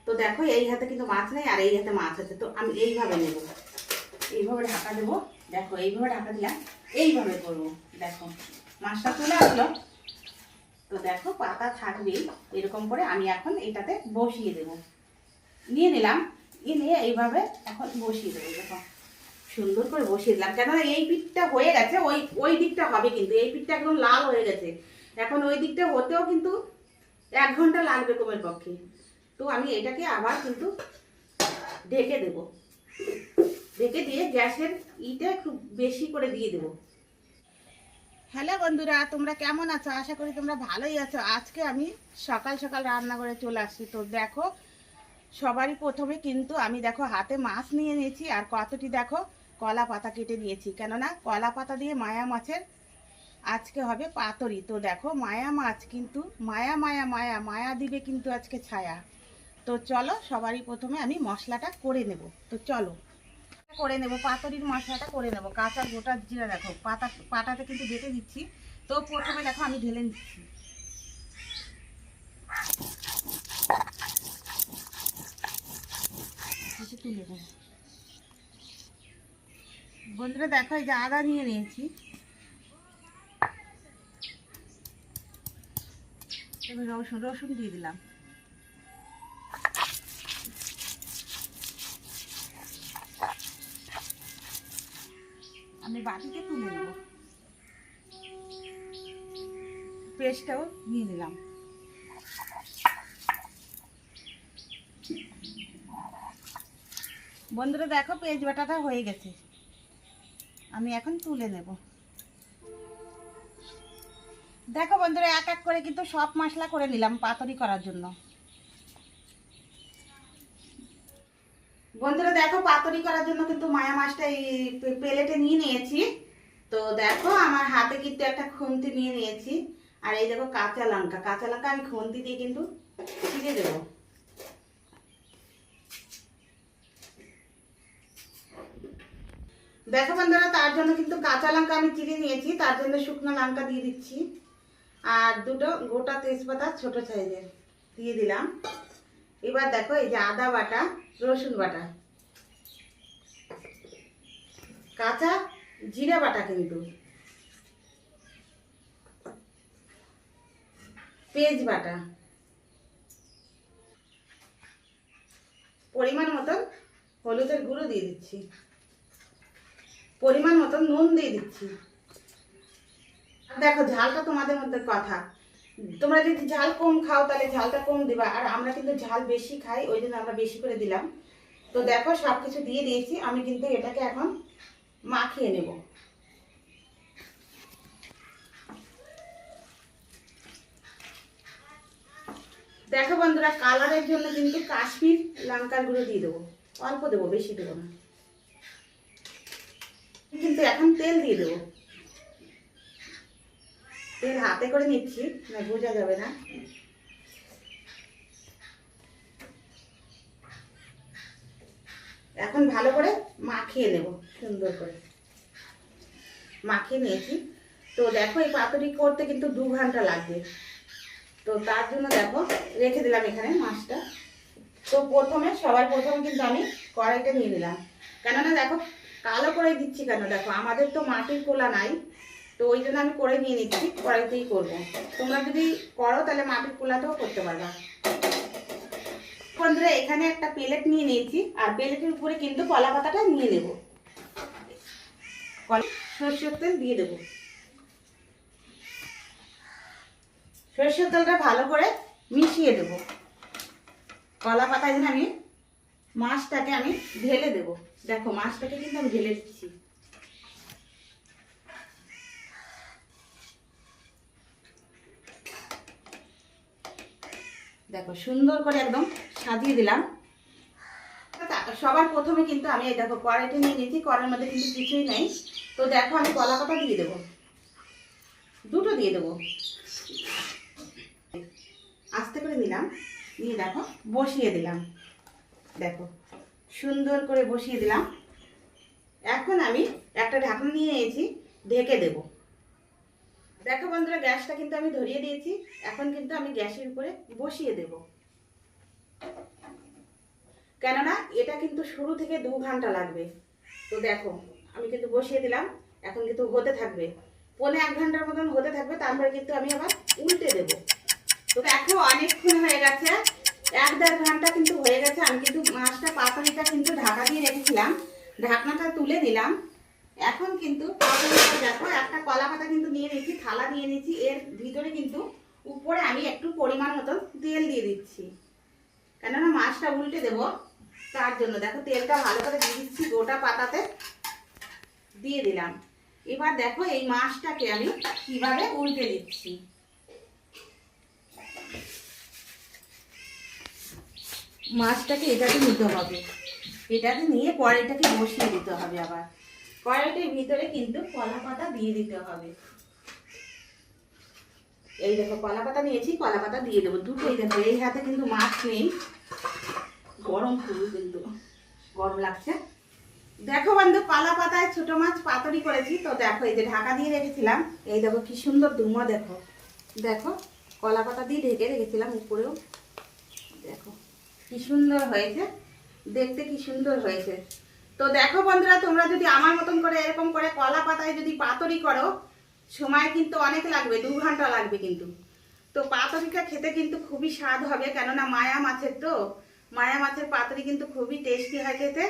তো দেখো এই হাতে কিন্তু মাছ নেই আর এই হাতে মাছ আছে, তো আমি এইভাবে নেব, এইভাবে ঢাকা দেবো। দেখো এইভাবে ঢাকা দিলাম, এইভাবে করবো। দেখো মাছটা তুলে আসলো, তো দেখো পাতা থাকবেই এরকম করে। আমি এখন এটাতে বসিয়ে দেব, নিয়ে নিলাম, নিয়ে এইভাবে এখন বসিয়ে দেবো। দেখো সুন্দর করে বসিয়ে দিলাম, কেননা এই পিঠটা হয়ে গেছে, ওই ওই দিকটা হবে, কিন্তু এই পিঠটা একদম লাল হয়ে গেছে। এখন ওই দিকটা হতেও কিন্তু 1 ঘন্টা লাগবে কমের পক্ষে। তো আমি এটাকে আবার কিন্তু ঢেকে দেব, ঢেকে দিয়ে গ্যাসের ইটা খুব বেশি করে দিয়ে দেবো। হ্যালো বন্ধুরা, তোমরা কেমন আছো? আশা করি তোমরা ভালোই আছো। আজকে আমি সকাল সকাল রান্না করে চলে আসছি। তো দেখো সবারই প্রথমে কিন্তু আমি দেখো হাতে মাছ নিয়ে নিয়েছি, আর কতটি দেখো কলা পাতা কেটে নিয়েছি, কেননা কলা পাতা দিয়ে মায়া মাছের আজকে হবে পাতুরি। তো দেখো মায়া মাছ কিন্তু মায়া মায়া মায়া মায়া দিবে কিন্তু আজকে ছায়া। তো চলো সবারই প্রথমে আমি মশলাটা করে নেব। তো চলো করে নেব, পাতুরির মশলাটা করে নেব। কাঁচা গোটা জিরা দেখো পাটাতে কিন্তু বেটে দিচ্ছি। তো প্রথমে দেখো আমি ঢেলে নিচ্ছি। তুলে দেবো বন্ধুরা, দেখো এই যে আদা নিয়ে নিয়েছি, এবার রসুন রসুন দিয়ে দিলাম। আমি বাটিতে তুলে নেব, পেস্টটাও নিয়ে নিলাম। বন্ধুরা দেখো পেঁয়াজ বাটাটা হয়ে গেছে, আমি এখন তুলে নেব। দেখো বন্ধুরা এক এক করে কিন্তু সব মশলা করে নিলাম পাতুরি করার জন্য। বন্ধুরা দেখো পাতুরি করার জন্য কিন্তু মায়া মাছটা এই প্লেটে নিয়ে নিয়েছি। তো দেখো আমার হাতে কিন্তু একটা খুন্তি নিয়ে নিয়েছি, আর এই দেখো কাঁচা লঙ্কা, কাঁচা লঙ্কা আমি খুন্তি দিয়ে কিন্তু ছিঁড়ে দেবো। দেখো বন্ধুরা তার জন্য কিন্তু কাঁচা লঙ্কা আমি চিড়ে নিয়েছি, তার জন্য শুকনো লঙ্কা দিয়ে দিচ্ছি, আর দুটো গোটা তেজপাতা ছোট সাইজের দিয়ে দিলাম। এবার দেখো এই যে আদা বাটা, রসুন বাটা, কাঁচা জিরা বাটা, কিন্তু পেঁয়াজ বাটা, পরিমাণ মতন হলুদের গুঁড়ো দিয়ে দিচ্ছি, পরিমাণ মতন নুন দিয়ে দিচ্ছি। দেখো ঝালটা তোমাদের মধ্যে কথা, তোমরা যদি ঝাল কম খাও তাহলে ঝালটা কম দিবা, আর আমরা কিন্তু ঝাল বেশি খাই, ওই জন্য আমরা বেশি করে দিলাম। তো দেখো সব কিছু দিয়ে দিয়েছি, আমি কিন্তু এটাকে এখন মাখিয়ে নেব। দেখো বন্ধুরা কালারের জন্য কিন্তু কাশ্মীর লঙ্কার গুঁড়ো দিয়ে দেবো, অল্প দেবো, বেশি দেবো না। কিন্তু এখন তেল দিয়ে দেবো, তেল হাতে করে নিচ্ছি, না বোঝা যাবে না। এখন ভালো করে মাখিয়ে নেব, সুন্দর করে মাখিয়ে নিয়েছি। তো দেখো এই পাতুরি করতে কিন্তু 2 ঘন্টা লাগবে, তো তার জন্য দেখো রেখে দিলাম এখানে মাছটা। তো সবার প্রথমে কিন্তু আমি কড়াইটা নিয়ে নিলাম, কেননা দেখো কালো করে দিচ্ছি কেন, দেখো আমাদের তো মাটির কোলা নাই, তো ওই জন্য আমি করে নিয়ে নিচ্ছি, কড়াইতেই করবো। তোমরা যদি করো তাহলে মাটির কোলাতেও করতে পারবা। বন্ধুরা এখানে একটা প্লেট নিয়ে নিয়েছি, আর প্লেটের উপরে কিন্তু কলা পাতাটা নিয়ে নেব, সরষের তেল দিয়ে দেবো। সরষের তেলটা ভালো করে মিশিয়ে দেব কলা পাতায়, যেন আমি মাছটাকে আমি ঢেলে দেব। দেখো মাছটাকে কিন্তু আমি ঢেলে দিচ্ছি। দেখো সুন্দর করে একদম সাজিয়ে দিলাম। সবার প্রথমে কিন্তু আমি এই দেখো কড়াইটা নিয়ে নিয়েছি, কড়াইয়ের মধ্যে কিন্তু কিছুই নেই। তো দেখো আমি কলা পাতা দিয়ে দেবো, দুটো দিয়ে দেবো, আস্তে করে দিলাম, দিয়ে দেখো বসিয়ে দিলাম। দেখো সুন্দর করে বসিয়ে দিলাম। এখন আমি একটা ঢাকনা নিয়ে নিয়েছি, ঢেকে দেব। দেখো বন্ধুরা গ্যাসটা কিন্তু আমি ধরিয়ে দিয়েছি, এখন কিন্তু আমি গ্যাসের উপরে বসিয়ে দেব। কেননা এটা কিন্তু শুরু থেকে 2 ঘন্টা লাগবে। তো দেখো আমি কিন্তু বসিয়ে দিলাম, এখন কিন্তু হতে থাকবে, 1.5 ঘন্টার মতন হতে থাকবে, তারপরে কিন্তু আমি আবার উল্টে দেবো। তো দেখো অনেকক্ষণ হয়ে গেছে, 1-1.5 ঘন্টা কিন্তু হয়ে গেছে। আমি কিন্তু মাছটা পাতুরিটা কিন্তু ঢাকা দিয়ে রেখেছিলাম, ঢাকনাটা তুলে দিলাম। এখন কিন্তু পাতুরিটা দেখো, একটা কলা পাতা কিন্তু নিয়ে নিয়েছি, থালা নিয়ে নিয়েছি, এর ভিতরে কিন্তু উপরে আমি একটু পরিমাণ মতন তেল দিয়ে দিচ্ছি, কেননা মাছটা উল্টে দেবো তার জন্য। দেখো তেলটা ভালো করে দিয়ে দিচ্ছি, গোটা পাতাতে দিয়ে দিলাম। এবার দেখো এই মাছটাকে আমি কিভাবে উল্টে দিচ্ছি। মাছটাকে এটাকে নিতে হবে, এটাকে নিয়ে কড়াইটাকে বসিয়ে দিতে হবে। আবার কড়াইটার ভিতরে কিন্তু কলা পাতা দিয়ে দিতে হবে। এই দেখো কলা পাতা নিয়েছি, কলা পাতা দিয়ে দেবো দুটোই। দেখো এই হাতে কিন্তু মাছ নেই, গরম খুবই, কিন্তু গরম লাগছে। দেখো বন্ধু, কলা পাতায় ছোট মাছ পাতুরি করেছি। তো দেখো এই যে ঢাকা দিয়ে রেখেছিলাম, এই দেখো কি সুন্দর ধুমো। দেখো দেখো কলা পাতা দিয়ে ঢেকে রেখেছিলাম উপরেও, দেখো কি সুন্দর হয়েছে দেখতে, কি সুন্দর হয়েছে। তো দেখো বন্ধুরা, তোমরা যদি আমার মতন করে এরকম করে কলা পাতায় যদি পাতুরি করো, সময় কিন্তু অনেক লাগবে, 2 ঘন্টা লাগবে কিন্তু। তো পাতুরিটা খেতে কিন্তু খুবই স্বাদ হবে, কেননা মায়া মাছের, তো মায়া মাছের পাতুরি কিন্তু খুবই টেস্টি হয় খেতে।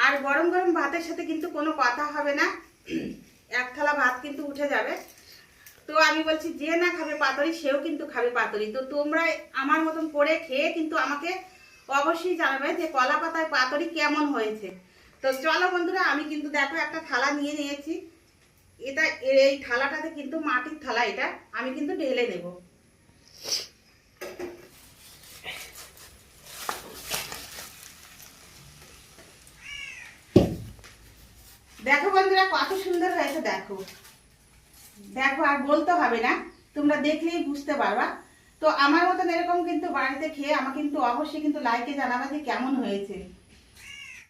আর গরম গরম ভাতের সাথে কিন্তু কোনো কথা হবে না, 1 থালা ভাত কিন্তু উঠে যাবে। তো আমি বলছি যে না খাবে পাতুরি সেও কিন্তু খাবে পাতুরি। তো তোমরা আমার মতন করে খেয়ে কিন্তু আমাকে অবশ্যই জানাবে যে কলা পাতায় পাতুরি কেমন হয়েছে। তো চলো বন্ধুরা, আমি কিন্তু দেখো একটা থালা নিয়ে নিয়েছি, এটা এই থালাটাতে কিন্তু মাটির থালা, এটা আমি কিন্তু ঢেলে নেব। দেখো বন্ধুরা কত সুন্দর হয়েছে, দেখো দেখো, আর বলতে হবে না, তোমরা দেখলেই বুঝতে পারবা। তো আমার মতন এরকম কিন্তু বাড়িতে খেয়ে আমাকে কিন্তু অবশ্যই কিন্তু লাইকে জানাবা যে কেমন হয়েছে।